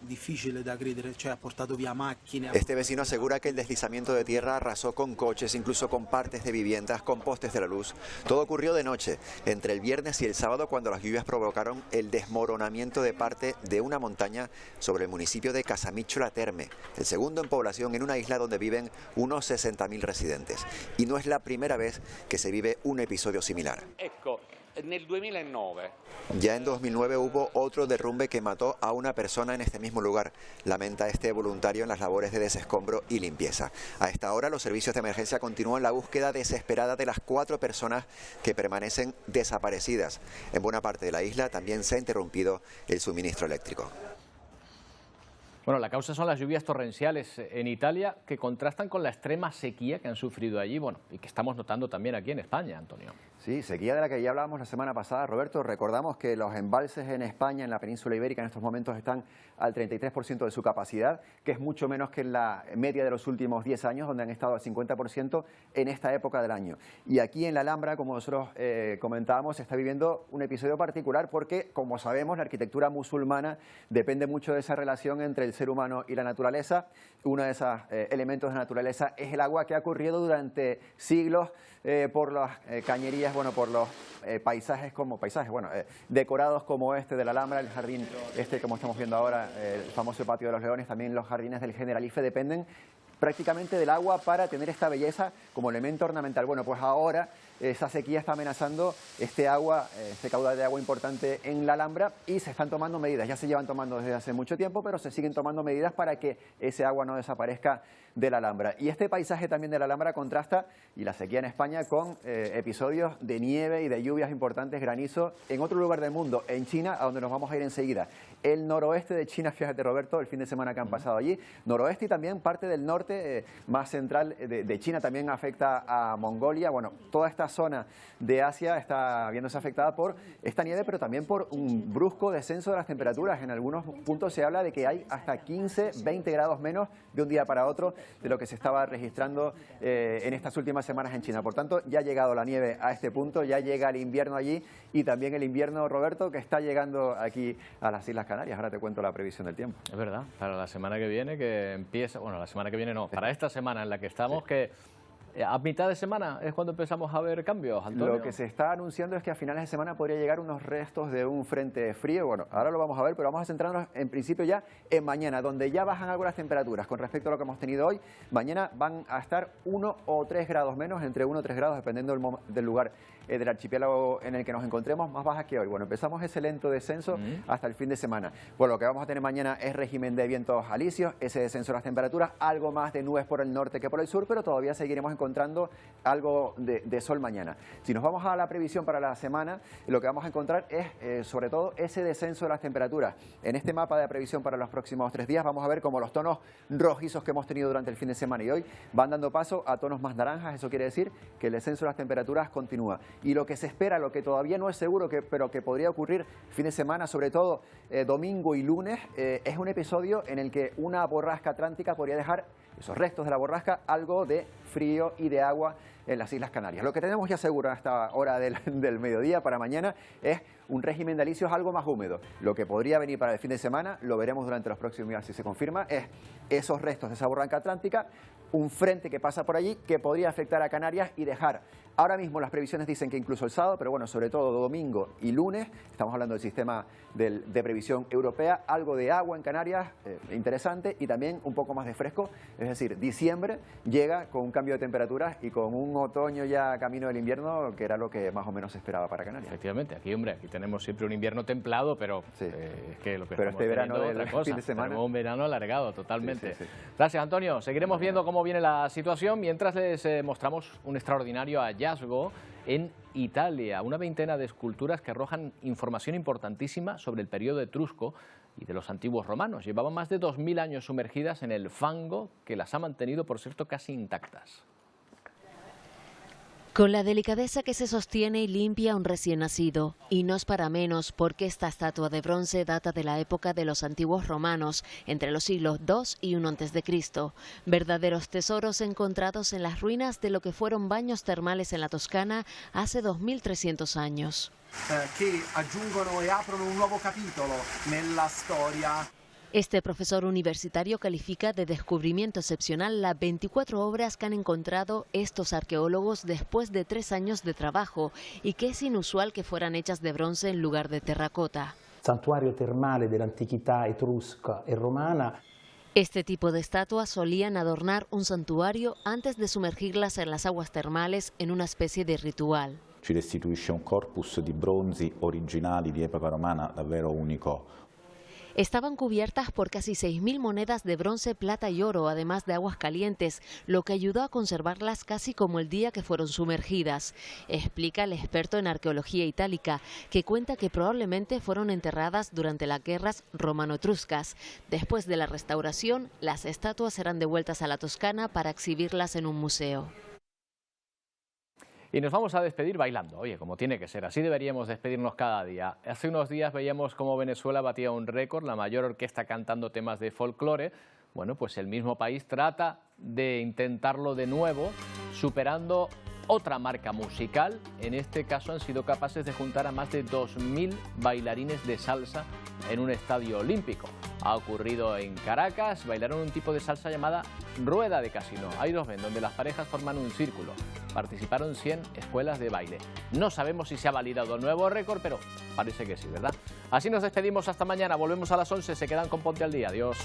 difficile da credere, cioè ha portato via macchine. Este vecino asegura que el deslizamiento de tierra arrasó con coches, incluso con partes de viviendas, con postes de la luz. Todo ocurrió de noche, entre el viernes y el sábado, cuando las lluvias provocaron el desmoronamiento de parte de una montaña sobre el municipio de Casamicciola Terme, el segundo en población en una isla donde viven unos 60.000 residentes. Y no es la primera vez que se vive un episodio similar. Ya en 2009 hubo otro derrumbe que mató a una persona en este mismo lugar, lamenta este voluntario en las labores de desescombro y limpieza. A esta hora los servicios de emergencia continúan la búsqueda desesperada de las 4 personas que permanecen desaparecidas. En buena parte de la isla también se ha interrumpido el suministro eléctrico. Bueno, la causa son las lluvias torrenciales en Italia, que contrastan con la extrema sequía que han sufrido allí, y que estamos notando también aquí en España, Antonio. Sí, sequía de la que ya hablábamos la semana pasada, Roberto. Recordamos que los embalses en España, en la península ibérica, en estos momentos están al 33% de su capacidad, que es mucho menos que en la media de los últimos 10 años, donde han estado al 50% en esta época del año. Y aquí en la Alhambra, como nosotros comentábamos, se está viviendo un episodio particular porque, como sabemos, la arquitectura musulmana depende mucho de esa relación entre el ser humano y la naturaleza. Uno de esos elementos de la naturaleza es el agua, que ha corrido durante siglos por las cañerías, por los paisajes decorados como este de la Alhambra, el jardín como estamos viendo ahora, el famoso Patio de los Leones, también los jardines del Generalife dependen prácticamente del agua para tener esta belleza como elemento ornamental. Bueno, pues ahora esa sequía está amenazando este caudal de agua importante en la Alhambra, y se están tomando medidas. Ya se llevan tomando desde hace mucho tiempo, pero se siguen tomando medidas para que ese agua no desaparezca de la Alhambra. Y este paisaje también de la Alhambra contrasta, y la sequía en España, con episodios de nieve y de lluvias importantes, granizo, en otro lugar del mundo, en China, a donde nos vamos a ir enseguida. El noroeste de China, fíjate, Roberto, el fin de semana que han pasado allí. Noroeste y también parte del norte más central de China, también afecta a Mongolia. Bueno, toda esta zona de Asia está viéndose afectada por esta nieve, pero también por un brusco descenso de las temperaturas. En algunos puntos se habla de que hay hasta 15, 20 grados menos de un día para otro de lo que se estaba registrando en estas últimas semanas en China. Por tanto, ya ha llegado la nieve a este punto, ya llega el invierno allí y también el invierno, Roberto, que está llegando aquí a las Islas Canarias. Ahora te cuento la previsión del tiempo. Es verdad, para la semana que viene que empieza, bueno, la semana que viene no, para esta semana en la que estamos, que a mitad de semana es cuando empezamos a ver cambios, Antonio. Lo que se está anunciando es que a finales de semana podría llegar unos restos de un frente frío. Bueno, ahora lo vamos a ver, pero vamos a centrarnos en principio ya en mañana, donde ya bajan algo las temperaturas con respecto a lo que hemos tenido hoy. Mañana van a estar 1 o 3 grados menos, entre 1 o 3 grados, dependiendo del lugar del archipiélago en el que nos encontremos, más bajas que hoy. Bueno, empezamos ese lento descenso hasta el fin de semana. Bueno, lo que vamos a tener mañana es régimen de vientos alisios, ese descenso de las temperaturas, algo más de nubes por el norte que por el sur, pero todavía seguiremos encontrando algo de sol mañana. Si nos vamos a la previsión para la semana, lo que vamos a encontrar es sobre todo ese descenso de las temperaturas. En este mapa de previsión para los próximos 3 días vamos a ver cómo los tonos rojizos que hemos tenido durante el fin de semana y hoy van dando paso a tonos más naranjas. Eso quiere decir que el descenso de las temperaturas continúa. Y lo que se espera, lo que todavía no es seguro, pero que podría ocurrir fin de semana, sobre todo domingo y lunes, es un episodio en el que una borrasca atlántica podría dejar esos restos de la borrasca, algo de frío y de agua en las Islas Canarias. Lo que tenemos ya seguro a esta hora del mediodía para mañana es un régimen de alisios algo más húmedo. Lo que podría venir para el fin de semana, lo veremos durante los próximos días si se confirma, es esos restos de esa borrasca atlántica, un frente que pasa por allí que podría afectar a Canarias y dejar, ahora mismo las previsiones dicen que incluso el sábado, pero bueno, sobre todo domingo y lunes, estamos hablando del sistema de previsión europea, algo de agua en Canarias, interesante, y también un poco más de fresco, es decir, diciembre llega con un cambio de temperaturas y con un otoño ya camino del invierno, que era lo que más o menos se esperaba para Canarias. Efectivamente, aquí tenemos siempre un invierno templado, pero es que lo que pero estamos este verano teniendo del otra cosa. fin de semana. Tenemos un verano alargado totalmente. Sí, sí, sí. Gracias, Antonio. Seguiremos viendo cómo viene la situación mientras les mostramos un extraordinario hallazgo en Italia. Una veintena de esculturas que arrojan información importantísima sobre el periodo etrusco y de los antiguos romanos. Llevaban más de 2000 años sumergidas en el fango que las ha mantenido, por cierto, casi intactas. Con la delicadeza que se sostiene y limpia un recién nacido. Y no es para menos, porque esta estatua de bronce data de la época de los antiguos romanos, entre los siglos II y I a.C. Verdaderos tesoros encontrados en las ruinas de lo que fueron baños termales en la Toscana hace 2300 años. Que aggiungono e aprono un nuovo capitolo nella storia. Este profesor universitario califica de descubrimiento excepcional las 24 obras que han encontrado estos arqueólogos después de 3 años de trabajo y que es inusual que fueran hechas de bronce en lugar de terracota. Santuario termale de la antiquità etrusca y romana. Este tipo de estatuas solían adornar un santuario antes de sumergirlas en las aguas termales en una especie de ritual. Ci restituisce un corpus di bronzi originali di epoca romana davvero unico. Estaban cubiertas por casi 6.000 monedas de bronce, plata y oro, además de aguas calientes, lo que ayudó a conservarlas casi como el día que fueron sumergidas. Explica el experto en arqueología itálica, que cuenta que probablemente fueron enterradas durante las guerras romano-etruscas. Después de la restauración, las estatuas serán devueltas a la Toscana para exhibirlas en un museo. Y nos vamos a despedir bailando, oye, como tiene que ser, así deberíamos despedirnos cada día. Hace unos días veíamos cómo Venezuela batía un récord, la mayor orquesta cantando temas de folclore. Bueno, pues el mismo país trata de intentarlo de nuevo, superando otra marca musical. En este caso han sido capaces de juntar a más de 2000 bailarines de salsa en un estadio olímpico. Ha ocurrido en Caracas, bailaron un tipo de salsa llamada rueda de casino. Ahí los ven, donde las parejas forman un círculo. Participaron 100 escuelas de baile. No sabemos si se ha validado el nuevo récord, pero parece que sí, ¿verdad? Así nos despedimos hasta mañana. Volvemos a las 11. Se quedan con Ponte al Día. Adiós.